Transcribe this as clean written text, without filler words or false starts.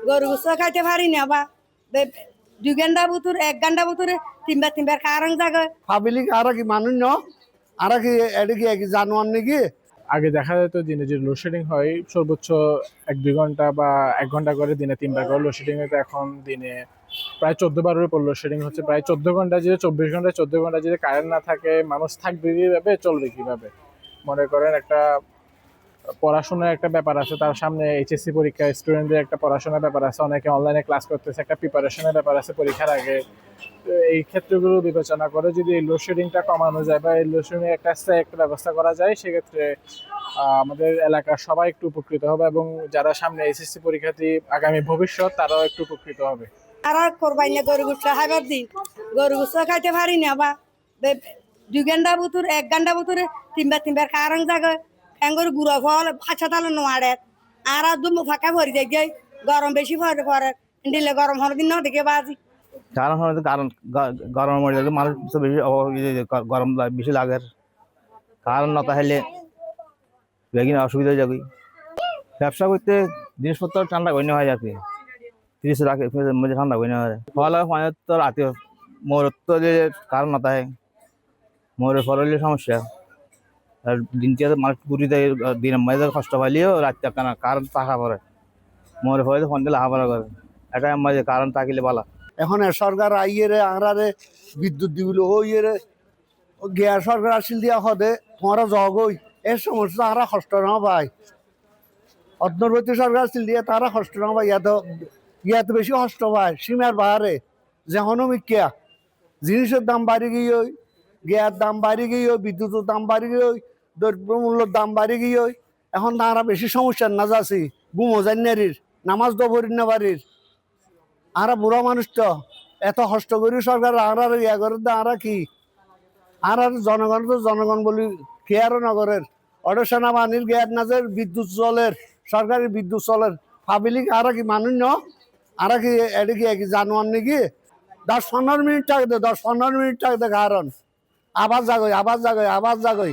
গরু গোস্ত খাইতে পারি না বা 2 ঘন্টা ভিতর 1 ঘন্টা ভিতরে তিনবার কারণ জায়গায় পাবলিক আর কি মানুষ ন আর কি এটা কি জানোয়ার নাকি। আগে দেখা যেত দিনে যে লোডশেডিং হয় সর্বোচ্চ 1-2 ঘন্টা বা 1 ঘন্টা করে দিনে 3বার করে লোডশেডিং হতো। এখন দিনে প্রায় 14বারের উপর লোডশেডিং হচ্ছে। প্রায় 14 ঘন্টা যদি 24 ঘন্টা 14 ঘন্টা যদি কারেন্ট না থাকে মানুষ থাকবে কিভাবে, চলবে কিভাবে? মনে করেন একটা পড়াশোনার একটা ব্যাপার আছে, তার সামনে এইচএসসি পরীক্ষা, স্টুডেন্টদের একটা পড়াশোনার ব্যাপার আছে, অনেকে অনলাইনে ক্লাস করতেছে, একটা প্রিপারেশনের ব্যাপার আছে পরীক্ষার আগে। তো এই ক্ষেত্রগুলো বিবেচনা করে যদি এই লোডশেডিংটা কমানো যায় বা এই লোডশেডিং একটা ব্যবস্থা করা যায়, সেক্ষেত্রে আমাদের এলাকার সবাই একটু উপকৃত হবে এবং যারা সামনে এসএসসি পরীক্ষার্থী আগামী ভবিষ্যৎ তারাও একটু উপকৃত হবে। আর করবাই না গরু গোস্ত খাইবার দিন গরু গোস্ত খাইতে পারি না বা 2 ঘন্টা ভিতর 1 ঘন্টা ভিতরে তিনবার কারণ জায়গায় এঙ্গর গুড়া ফল ফাঁচা তালে নোয়াড়ে আর দুম ফাঁকা ভরি যাই গরম বেশি পরে দিলে গরম হওয়ার দিন না দেখে বাজি কারণ হলো কারণ গরম মরে যাবে মানুষ তো বেশি গরম বেশি লাগে। কারণ না তাহলে বেগিন অসুবিধা হয়ে যাবে। ব্যবসা করতে জিনিসপত্র ঠান্ডা করে নেওয়া হয় আর কি, 30 লাখ মধ্যে ঠান্ডা করে নেওয়া হয়। ফলে মানে তো রাতে মোর তো যে কারণ না থাকে মোরের ফল হলে সমস্যা। আর দিনটি মানুষ ঘুরি দেয় দিনের মধ্যে কষ্ট পাইলেও রাতটা কেন কারণ টাকা পড়ে মোরের ফলে ফোন দিলে হাফারা করে এটা আমাদের কারণ থাকিলে বলা। এখন সরকার আইয়েরে আংরারে বিদ্যুৎ দিগুলো ওইয়েরে গিয়া সরকার আসিল দিয়া হদে তোমারা জগই এই সমস্যা তারা কষ্ট না পাই। অন্তর্বর্তী সরকার আসিল দিয়ে তারা কষ্ট না পাই, ইয়াতে বেশি কষ্ট পায় সীমার বাহারে যেমনও মিকিয়া জিনিসের দাম বাড়ি গিয়ে গ্যাস দাম বাড়ি গিয়ে বিদ্যুতের দাম বাড়ি গিয়ে দ্রব্যমূল্যের দাম বাড়ি গিয়ে এখন তারা বেশি সমস্যার না যাচ্ছি গুমো জান্নারির নামাজ দবরির না বাড়ির আরা বুড়া মানুষ তো এত কষ্ট করি সরকার আর ইয়া করে আরা কি আর জনগণ তো জনগণ বলি কেয়ার নগরের অটো সেনাবাহিনীর গ্যাস নাজের বিদ্যুৎ চলের সরকারি বিদ্যুৎ চলের পাবলিক আর কি মানুষ ন আর কি এটা কি জানোয়ার নাকি। 10-15 মিনিট টাকা দে 10-15 মিনিট টাকা দে কারণ আবার জাগই